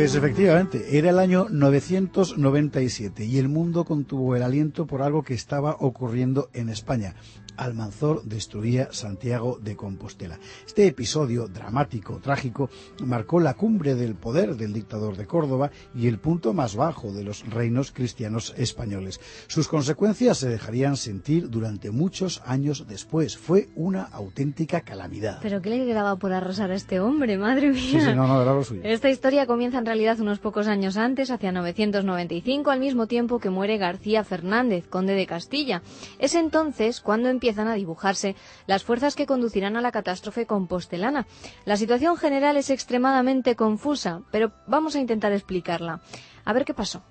Pues efectivamente, era el año 997 y el mundo contuvo el aliento por algo que estaba ocurriendo en España. Almanzor destruía Santiago de Compostela. Este episodio dramático, trágico, marcó la cumbre del poder del dictador de Córdoba y el punto más bajo de los reinos cristianos españoles. Sus consecuencias se dejarían sentir durante muchos años después. Fue una auténtica calamidad. ¿Pero qué le quedaba por arrasar a este hombre? Madre mía. Sí, no, era lo suyo. Esta historia comienza en realidad unos pocos años antes, hacia 995, al mismo tiempo que muere García Fernández, conde de Castilla. Es entonces cuando empiezan a dibujarse las fuerzas que conducirán a la catástrofe compostelana. La situación general es extremadamente confusa, pero vamos a intentar explicarla. A ver qué pasó.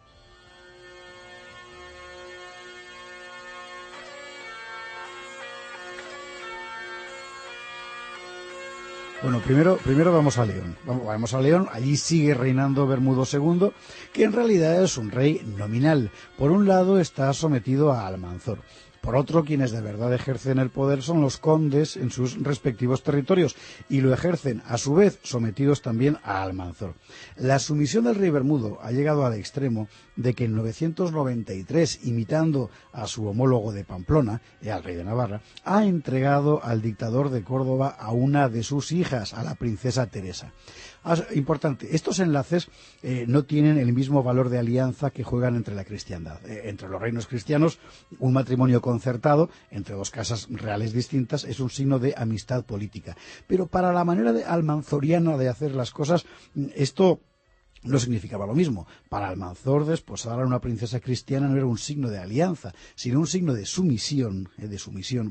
Bueno, primero vamos a León. Vamos a León, allí sigue reinando Bermudo II, que en realidad es un rey nominal. Por un lado está sometido a Almanzor. Por otro, quienes de verdad ejercen el poder son los condes en sus respectivos territorios y lo ejercen, a su vez, sometidos también a Almanzor. La sumisión del rey Bermudo ha llegado al extremo de que en 993, imitando a su homólogo de Pamplona, al rey de Navarra, ha entregado al dictador de Córdoba a una de sus hijas, a la princesa Teresa. Importante, estos enlaces no tienen el mismo valor de alianza que juegan entre la cristiandad. Entre los reinos cristianos, un matrimonio concertado entre dos casas reales distintas es un signo de amistad política. Pero para la manera almanzoriana de hacer las cosas, esto no significaba lo mismo. Para Almanzor, desposar a una princesa cristiana no era un signo de alianza, sino un signo de sumisión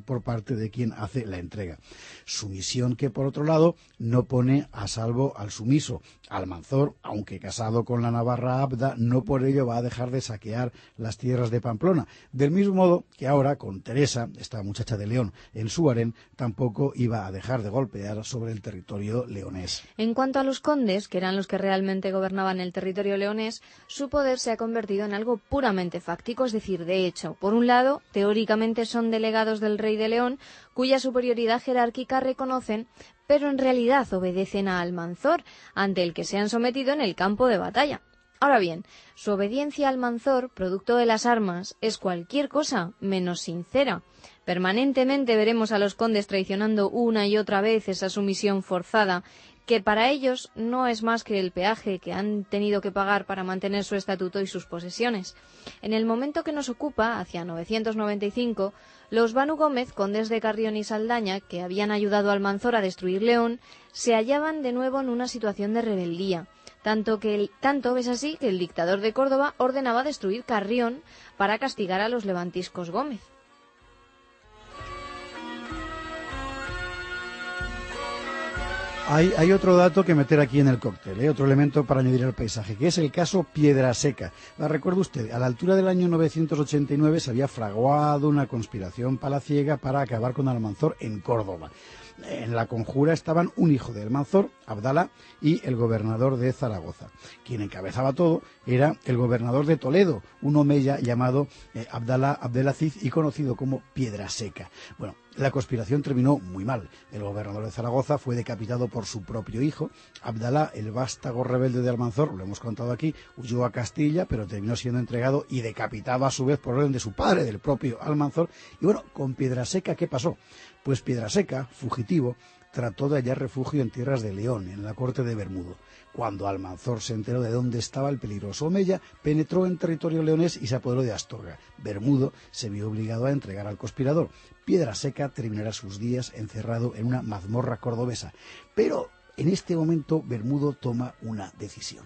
por parte de quien hace la entrega. Sumisión que, por otro lado, no pone a salvo al sumiso. Almanzor, aunque casado con la Navarra Abda, no por ello va a dejar de saquear las tierras de Pamplona. Del mismo modo que ahora, con Teresa, esta muchacha de León, en su harén, tampoco iba a dejar de golpear sobre el territorio leonés. En cuanto a los condes, que eran los que realmente gobernaban el territorio leonés, su poder se ha convertido en algo puramente fáctico, es decir, de hecho, por un lado, teóricamente son delegados del rey de León, cuya superioridad jerárquica reconocen, pero en realidad obedecen a Almanzor, ante el que se han sometido en el campo de batalla. Ahora bien, su obediencia a Almanzor, producto de las armas, es cualquier cosa menos sincera. Permanentemente veremos a los condes traicionando una y otra vez esa sumisión forzada, que para ellos no es más que el peaje que han tenido que pagar para mantener su estatuto y sus posesiones. En el momento que nos ocupa, hacia 995, los Banu Gómez, condes de Carrión y Saldaña, que habían ayudado a Almanzor a destruir León, se hallaban de nuevo en una situación de rebeldía. Tanto es así que el dictador de Córdoba ordenaba destruir Carrión para castigar a los levantiscos Gómez. Hay otro dato que meter aquí en el cóctel, otro elemento para añadir al paisaje, que es el caso Piedraseca. ¿La recuerda usted? A la altura del año 989 se había fraguado una conspiración palaciega para acabar con Almanzor en Córdoba. En la conjura estaban un hijo de Almanzor, Abdalá, y el gobernador de Zaragoza. Quien encabezaba todo era el gobernador de Toledo, un omeya llamado Abdalá Abdelaziz y conocido como Piedraseca. Bueno, la conspiración terminó muy mal. El gobernador de Zaragoza fue decapitado por su propio hijo. Abdalá, el vástago rebelde de Almanzor, lo hemos contado aquí, huyó a Castilla, pero terminó siendo entregado y decapitado a su vez por orden de su padre, del propio Almanzor. Y bueno, con Piedraseca, ¿qué pasó? Pues Piedraseca, fugitivo, trató de hallar refugio en tierras de León, en la corte de Bermudo. Cuando Almanzor se enteró de dónde estaba el peligroso omeya, penetró en territorio leonés y se apoderó de Astorga. Bermudo se vio obligado a entregar al conspirador. Piedraseca terminará sus días encerrado en una mazmorra cordobesa. Pero en este momento Bermudo toma una decisión.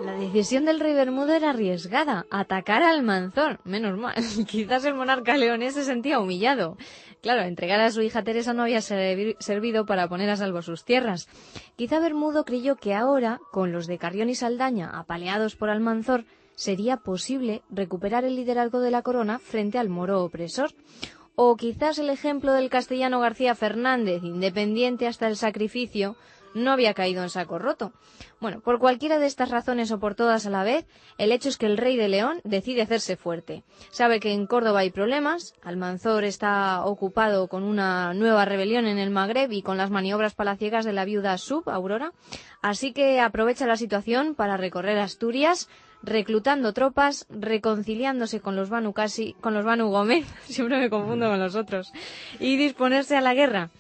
La decisión del rey Bermudo era arriesgada, atacar a Almanzor, menos mal. Quizás el monarca leonés se sentía humillado. Claro, entregar a su hija Teresa no había servido para poner a salvo sus tierras. Quizá Bermudo creyó que ahora, con los de Carrión y Saldaña apaleados por Almanzor, sería posible recuperar el liderazgo de la corona frente al moro opresor. O quizás el ejemplo del castellano García Fernández, independiente hasta el sacrificio, no había caído en saco roto. Bueno, por cualquiera de estas razones o por todas a la vez, el hecho es que el rey de León decide hacerse fuerte. Sabe que en Córdoba hay problemas, Almanzor está ocupado con una nueva rebelión en el Magreb y con las maniobras palaciegas de la viuda Sub, Aurora, así que aprovecha la situación para recorrer Asturias, reclutando tropas, reconciliándose con los Banu Gómez, siempre me confundo con los otros, y disponerse a la guerra.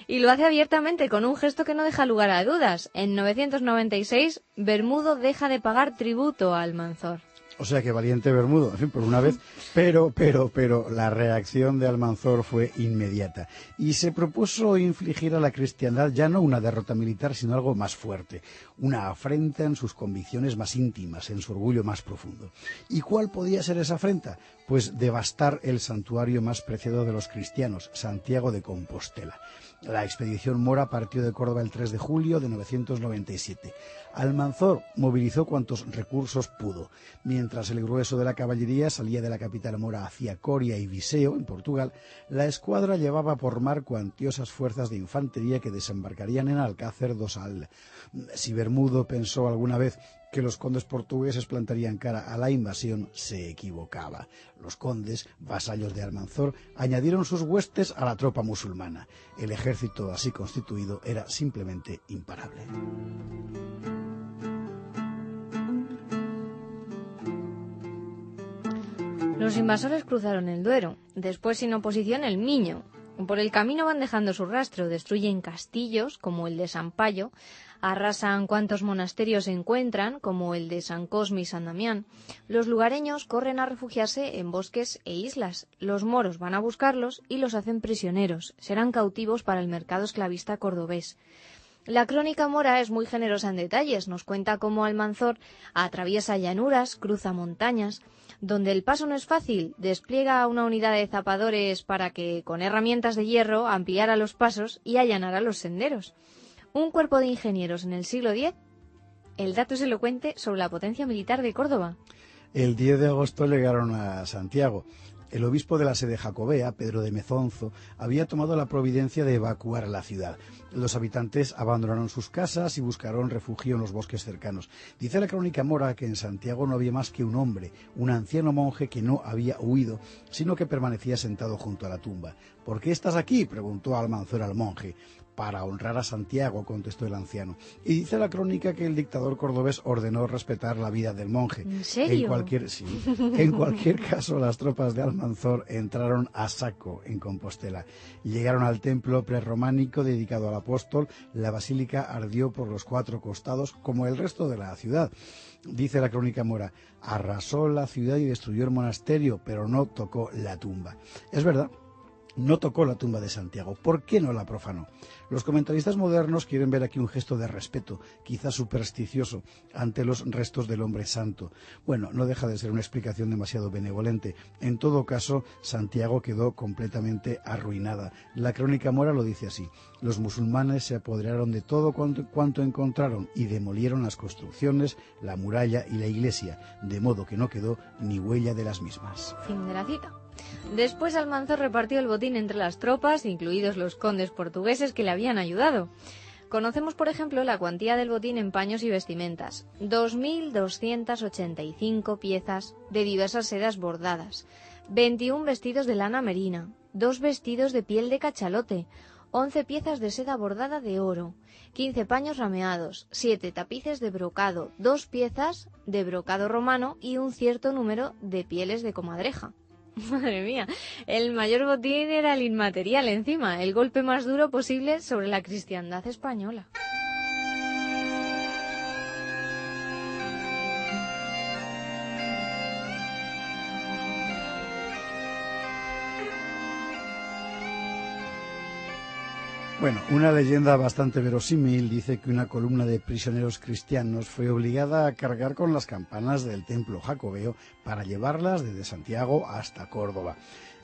Y lo hace abiertamente con un gesto que no deja lugar a dudas. En 996, Bermudo deja de pagar tributo a Almanzor. O sea que valiente Bermudo, en fin, por una vez, pero la reacción de Almanzor fue inmediata y se propuso infligir a la cristiandad ya no una derrota militar, sino algo más fuerte, una afrenta en sus convicciones más íntimas, en su orgullo más profundo. ¿Y cuál podía ser esa afrenta? Pues devastar el santuario más preciado de los cristianos, Santiago de Compostela. La expedición mora partió de Córdoba el 3 de julio de 997. Almanzor movilizó cuantos recursos pudo. Mientras el grueso de la caballería salía de la capital mora hacia Coria y Viseu, en Portugal, la escuadra llevaba por mar cuantiosas fuerzas de infantería que desembarcarían en Alcácer do Sal. Si Bermudo pensó alguna vez que los condes portugueses plantarían cara a la invasión, se equivocaba. Los condes, vasallos de Almanzor, añadieron sus huestes a la tropa musulmana. El ejército así constituido era simplemente imparable. Los invasores cruzaron el Duero, después sin oposición el Miño. Por el camino van dejando su rastro, destruyen castillos, como el de San Payo, arrasan cuantos monasterios se encuentran, como el de San Cosme y San Damián. Los lugareños corren a refugiarse en bosques e islas. Los moros van a buscarlos y los hacen prisioneros. Serán cautivos para el mercado esclavista cordobés. La crónica mora es muy generosa en detalles. Nos cuenta cómo Almanzor atraviesa llanuras, cruza montañas. Donde el paso no es fácil, despliega una unidad de zapadores para que, con herramientas de hierro, ampliara los pasos y allanara los senderos. Un cuerpo de ingenieros en el siglo X, el dato es elocuente sobre la potencia militar de Córdoba. El 10 de agosto llegaron a Santiago. El obispo de la sede jacobea, Pedro de Mezonzo, había tomado la providencia de evacuar la ciudad. Los habitantes abandonaron sus casas y buscaron refugio en los bosques cercanos. Dice la crónica mora que en Santiago no había más que un hombre, un anciano monje que no había huido, sino que permanecía sentado junto a la tumba. ¿Por qué estás aquí?, preguntó Almanzor al monje. Para honrar a Santiago, contestó el anciano. Y dice la crónica que el dictador cordobés ordenó respetar la vida del monje. ¿En serio? En cualquier caso, las tropas de Almanzor entraron a saco en Compostela. Llegaron al templo prerrománico dedicado al apóstol. La basílica ardió por los 4 costados, como el resto de la ciudad. Dice la crónica mora, arrasó la ciudad y destruyó el monasterio, pero no tocó la tumba. Es verdad. No tocó la tumba de Santiago. ¿Por qué no la profanó? Los comentaristas modernos quieren ver aquí un gesto de respeto, quizás supersticioso, ante los restos del hombre santo. Bueno, no deja de ser una explicación demasiado benevolente. En todo caso, Santiago quedó completamente arruinada. La crónica mora lo dice así. Los musulmanes se apoderaron de todo cuanto encontraron y demolieron las construcciones, la muralla y la iglesia, de modo que no quedó ni huella de las mismas. Fin de la cita. Después Almanzor repartió el botín entre las tropas, incluidos los condes portugueses que le habían ayudado. Conocemos, por ejemplo, la cuantía del botín en paños y vestimentas. 2.285 piezas de diversas sedas bordadas, 21 vestidos de lana merina, 2 vestidos de piel de cachalote, 11 piezas de seda bordada de oro, 15 paños rameados, 7 tapices de brocado, 2 piezas de brocado romano y un cierto número de pieles de comadreja. Madre mía, el mayor botín era el inmaterial encima, el golpe más duro posible sobre la cristiandad española. Bueno, una leyenda bastante verosímil dice que una columna de prisioneros cristianos fue obligada a cargar con las campanas del templo jacobeo para llevarlas desde Santiago hasta Córdoba.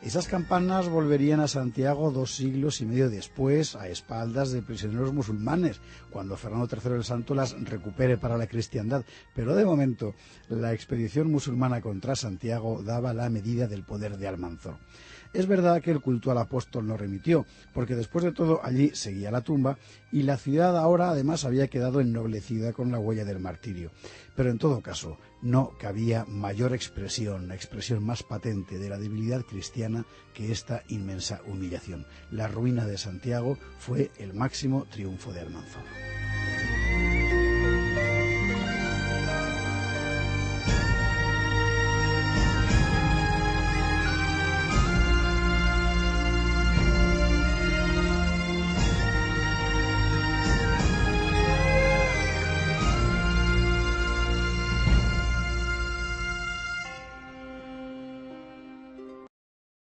Esas campanas volverían a Santiago 2 siglos y medio después, a espaldas de prisioneros musulmanes, cuando Fernando III el Santo las recupere para la cristiandad. Pero de momento, la expedición musulmana contra Santiago daba la medida del poder de Almanzor. Es verdad que el culto al apóstol no remitió, porque después de todo allí seguía la tumba y la ciudad ahora además había quedado ennoblecida con la huella del martirio. Pero en todo caso, no cabía mayor expresión, la expresión más patente de la debilidad cristiana que esta inmensa humillación. La ruina de Santiago fue el máximo triunfo de Almanzor.